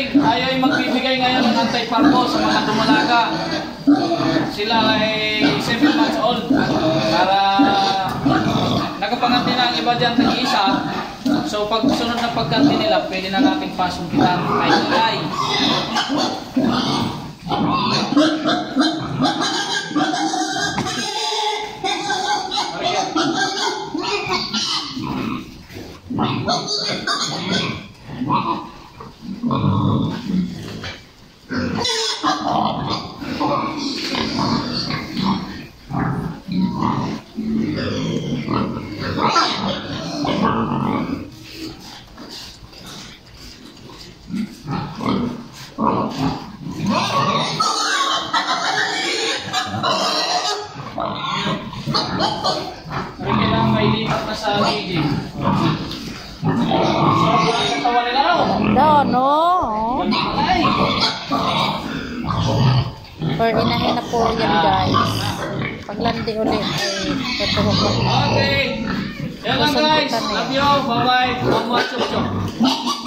tayo ay magbibigay ngayon ng anti-parvo sa mga dumalaga. Sila ay 7 months old. Para nakapanganti na ang iba dyan tag-isa. So pag sunod na pagkanti nila, pwede na natin pasungkitan ay. Kailangan may lipat na sa giging. Katawan nila no? Ay! Or inahin na po yan guys. Paglandi ulit ay tutuhok na. Okay! Yan lang guys! Love you! Bye bye! Mama, chup chup!